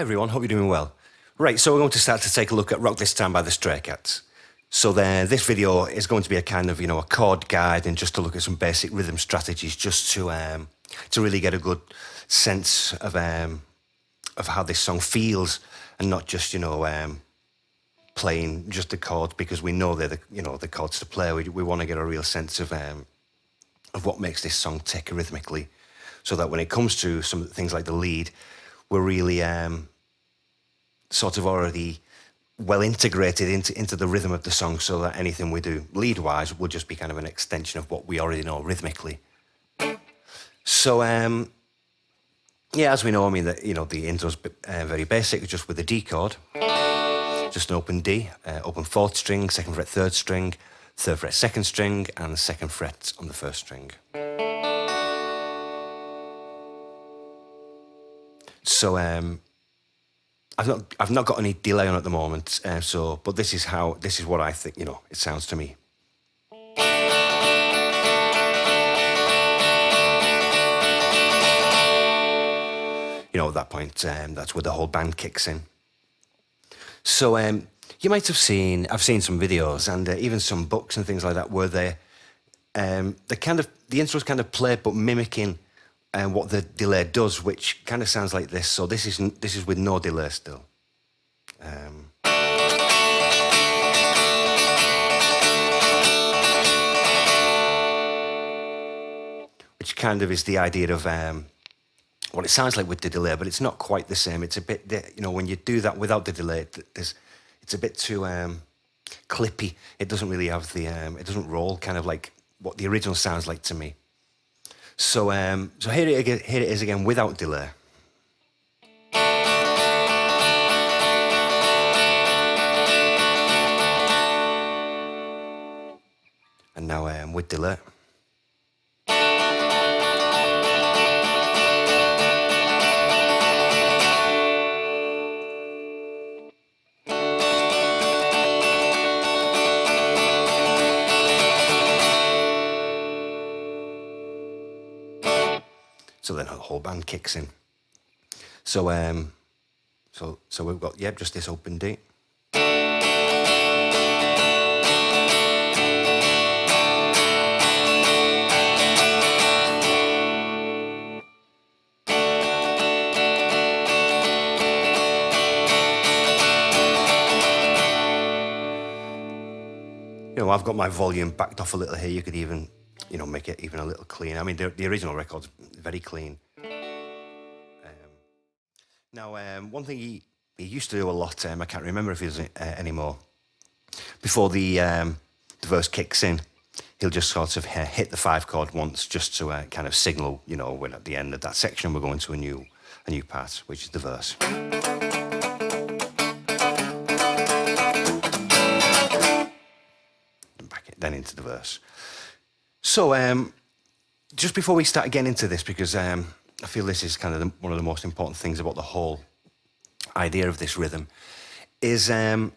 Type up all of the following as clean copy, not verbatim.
Hi everyone, hope you're doing well. Right, so we're going to start to take a look at Rock This Time by the Stray Cats. So this video is going to be a kind of, a chord guide and just to look at some basic rhythm strategies just to really get a good sense of how this song feels and not just, playing just the chords because we know they're the chords to play. We want to get a real sense of what makes this song tick rhythmically so that when it comes to some things like the lead, we're really sort of already well integrated into the rhythm of the song so that anything we do lead-wise will just be kind of an extension of what we already know rhythmically. So, as we know, the intro's very basic, just with a D chord, just an open D, open fourth string, second fret third string, third fret second string, and the second fret on the first string. So, I've not got any delay on at the moment, but this is what I think, it sounds to me. At that point, that's where the whole band kicks in. So, you might have I've seen some videos and even some books and things like that where the intro's kind of played but mimicking what the delay does, which kind of sounds like this. So this is with no delay still. Which kind of is the idea of what it sounds like with the delay, but it's not quite the same. It's a bit, when you do that without the delay, it's a bit too clippy. It doesn't really have it doesn't roll kind of like what the original sounds like to me. So here it is again without delay. And now with delay. So then the whole band kicks in. So so we've got just this open D. I've got my volume backed off a little here. You could even, make it even a little clean. I mean, the original record's very clean. Now, one thing he used to do a lot, I can't remember if he does it anymore, before the verse kicks in, he'll just sort of hit the 5 chord once just to kind of signal, when at the end of that section we're going to a new part, which is the verse. Then into the verse. So, just before we start getting into this, because I feel this is kind of one of the most important things about the whole idea of this rhythm, is when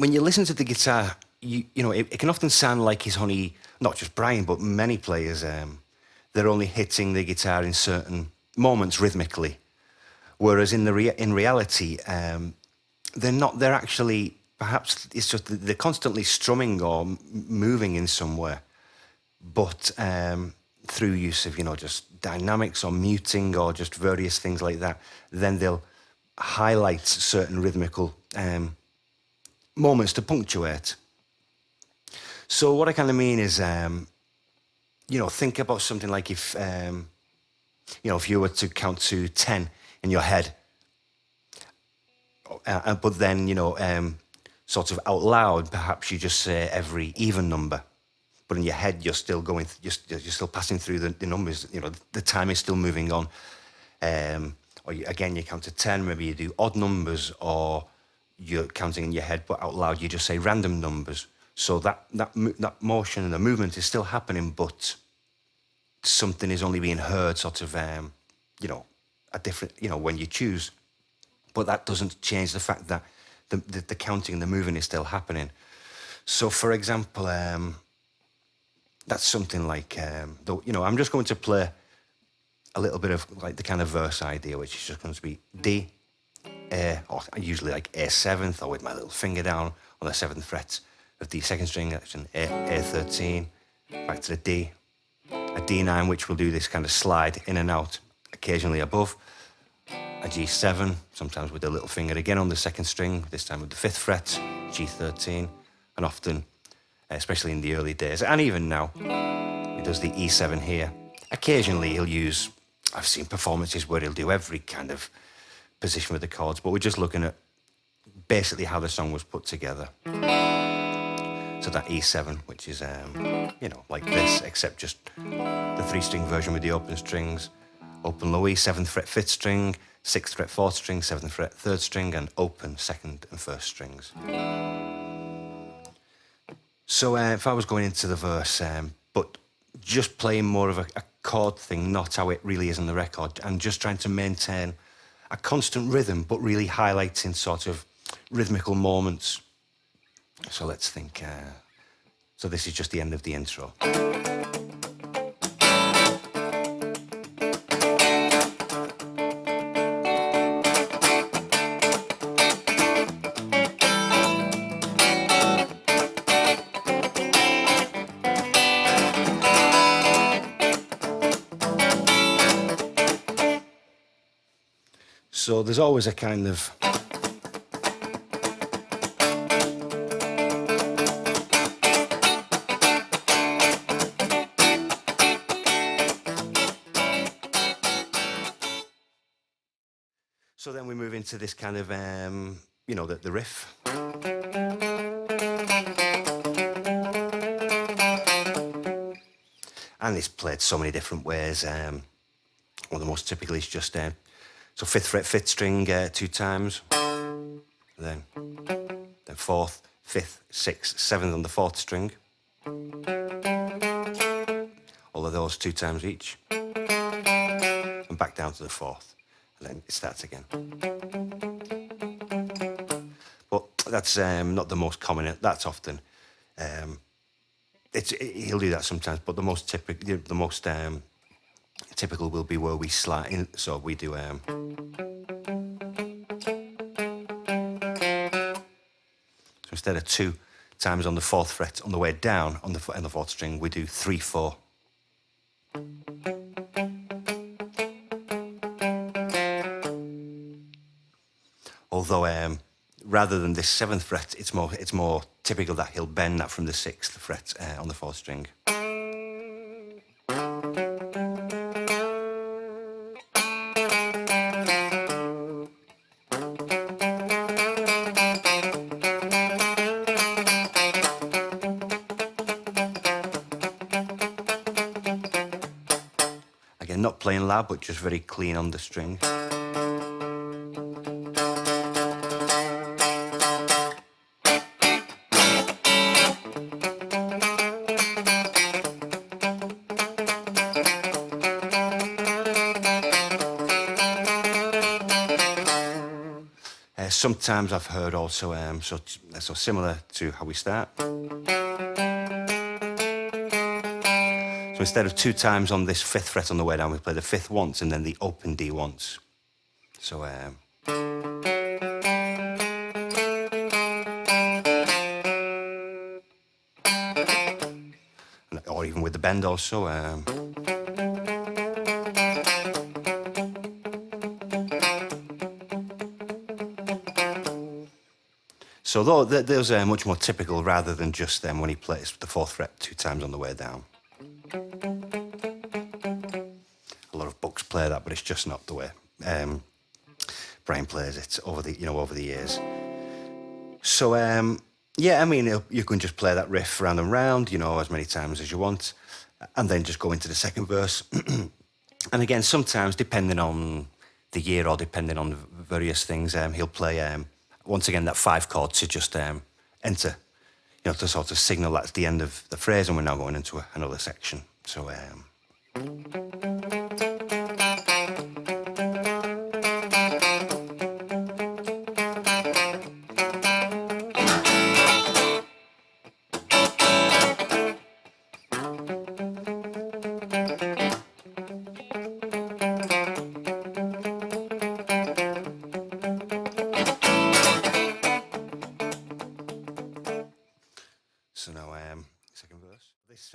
you listen to the guitar, it can often sound like he's only, not just Brian, but many players, they're only hitting the guitar in certain moments rhythmically, whereas in reality, they're not. They're actually. Perhaps it's just they're constantly strumming or moving in somewhere, but through use of, just dynamics or muting or just various things like that, then they'll highlight certain rhythmical moments to punctuate. So what I kind of mean is, think about something like if you were to count to 10 in your head, but then, sort of out loud, perhaps you just say every even number, but in your head you're still going, you're still passing through the numbers. The time is still moving on. Or you count to 10. Maybe you do odd numbers, or you're counting in your head, but out loud you just say random numbers. So that motion and the movement is still happening, but something is only being heard, sort of, a different, when you choose. But that doesn't change the fact that the counting and the moving is still happening. So, for example, that's something like, I'm just going to play a little bit of like the kind of verse idea, which is just going to be D, or usually like A7th, or with my little finger down on the 7th fret of the second string, that's an A13, back to the D, a D9, which will do this kind of slide in and out, occasionally above, a G7, sometimes with the little finger again on the second string, this time with the 5th fret, G13, and often, especially in the early days, and even now, he does the E7 here. Occasionally he'll use, I've seen performances where he'll do every kind of position with the chords, but we're just looking at basically how the song was put together. So that E7, which is, you know, like this, except just the 3-string version with the open strings. Open low E, 7th fret 5th string, 6th fret 4th string, 7th fret 3rd string, and open 2nd and 1st strings. So if I was going into the verse, but just playing more of a chord thing, not how it really is on the record, and just trying to maintain a constant rhythm, but really highlighting sort of rhythmical moments. So let's think. So this is just the end of the intro. So there's always a kind of so then we move into this kind of, you know, the riff. And it's played so many different ways. One of the most typical is just, so 5th fret, 5th string 2 times. Then 4th, 5th, 6th, 7th on the 4th string. All of those 2 times each. And back down to the 4th. And then it starts again. But that's not the most common. That's often. He'll do that sometimes, but the most typical will be where we slide in. So we do. So instead of 2 times on the 4th fret on the way down on the 4th string, we do 3, 4. Although rather than this 7th fret, it's more typical that he'll bend that from the 6th fret on the 4th string. Again, not playing loud, but just very clean on the string. Sometimes I've heard also, so similar to how we start. So instead of 2 times on this 5th fret on the way down, we play the 5th once and then the open D once. So, or even with the bend also. So those are much more typical rather than just when he plays the 4th fret 2 times on the way down. A lot of books play that, but it's just not the way Brian plays it over the years. So yeah, I mean, you can just play that riff round and round, as many times as you want, and then just go into the second verse. And again, sometimes depending on the year or depending on various things, he'll play once again that 5 chord to just enter, to sort of signal that's the end of the phrase, and we're now going into another section. So. So now, second verse. This,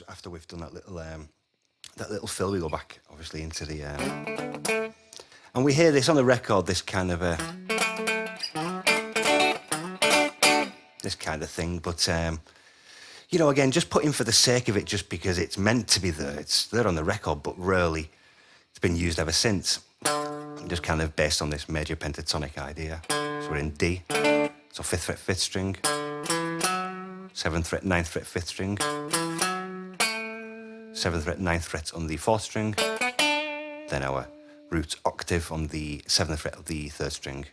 after we've done that little fill, we go back, obviously, into the... and we hear this on the record, this kind of thing, but... you know, again, just put in for the sake of it, just because it's meant to be there. It's there on the record, but rarely it's been used ever since. Just kind of based on this major pentatonic idea. So we're in D, so 5th fret, 5th string, 7th fret, 9th fret, 5th string, 7th fret, 9th fret on the 4th string, then our root octave on the 7th fret of the 3rd string.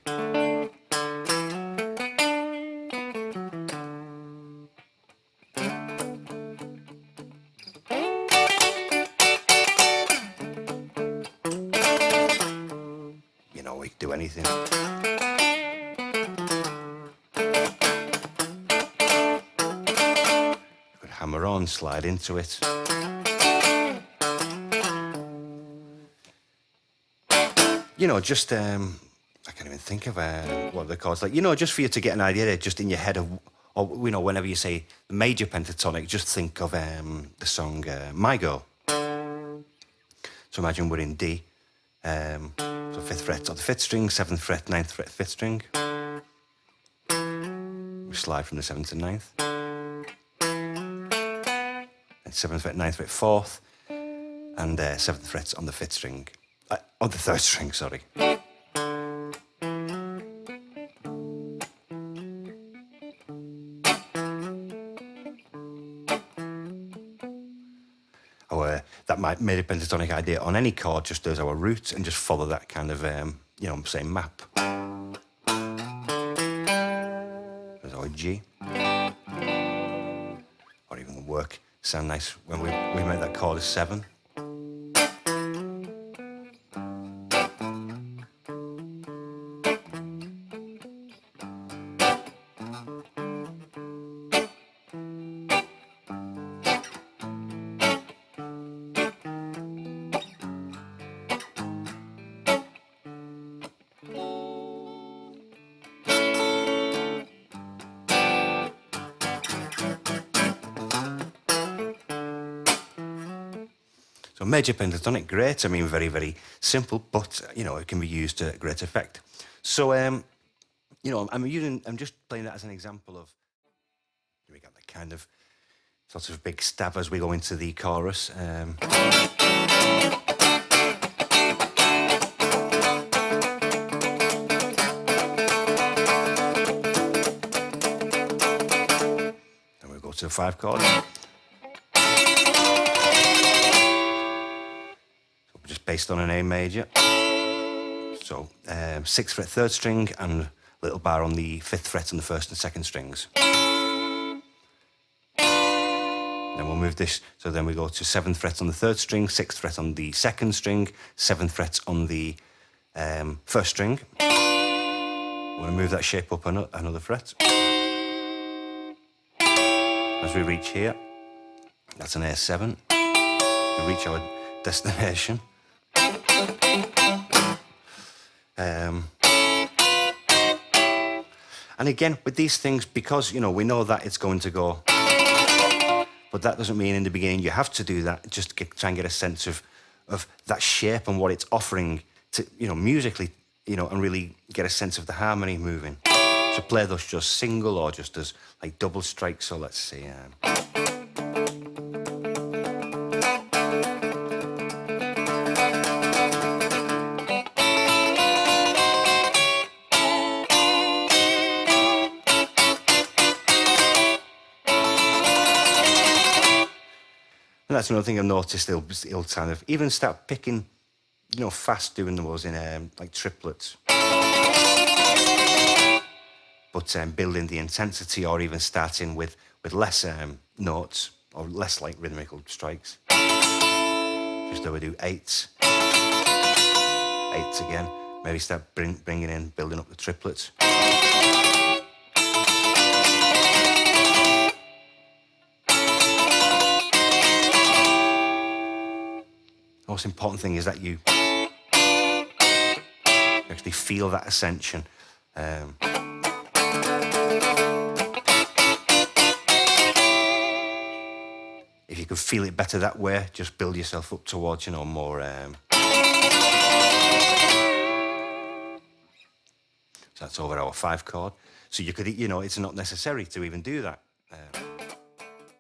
You know, we could do anything. You could hammer on, slide into it. You know, just, I can't even think of what the chords like. You know, just for you to get an idea, just in your head of, or, you know, whenever you say major pentatonic, just think of the song My Girl. So imagine we're in D, so 5th fret on the 5th string, 7th fret, 9th fret, 5th string. We slide from the 7th to 9th. And 7th fret, 9th fret, 4th, and 7th fret on the 5th string. On the 3rd string, sorry. That major pentatonic idea on any chord just does our root and just follow that kind of, you know, say map. There's our G. Or even the work sound nice when we make that chord a 7. So major pentatonic, great. I mean, very, very simple, but, you know, it can be used to great effect. So, you know, I'm just playing that as an example of, we got that kind of sort of big stab as we go into the chorus. Then we go to the 5 chord. Just based on an A major. So 6th fret 3rd string and a little bar on the 5th fret on the 1st and 2nd strings. Then we'll move this, so then we go to 7th fret on the 3rd string, 6th fret on the 2nd string, 7th fret on the 1st string. We're going to move that shape up another fret. As we reach here, that's an A7. We reach our destination. And again, with these things, because, you know, we know that it's going to go, but that doesn't mean in the beginning you have to do that, just to try and get a sense of that shape and what it's offering to, you know, musically, you know, and really get a sense of the harmony moving. So play those just single or just as like double strikes. So let's see. And that's another thing I've noticed. He'll kind of even start picking, you know, fast doing those in like triplets. But building the intensity, or even starting with less notes or less like rhythmical strikes. Just though we do 8s, 8s again. Maybe start bringing in, building up the triplets. The most important thing is that you actually feel that ascension. you can feel it better that way, just build yourself up towards, you know, more. So that's over our 5 chord. So you could, you know, it's not necessary to even do that.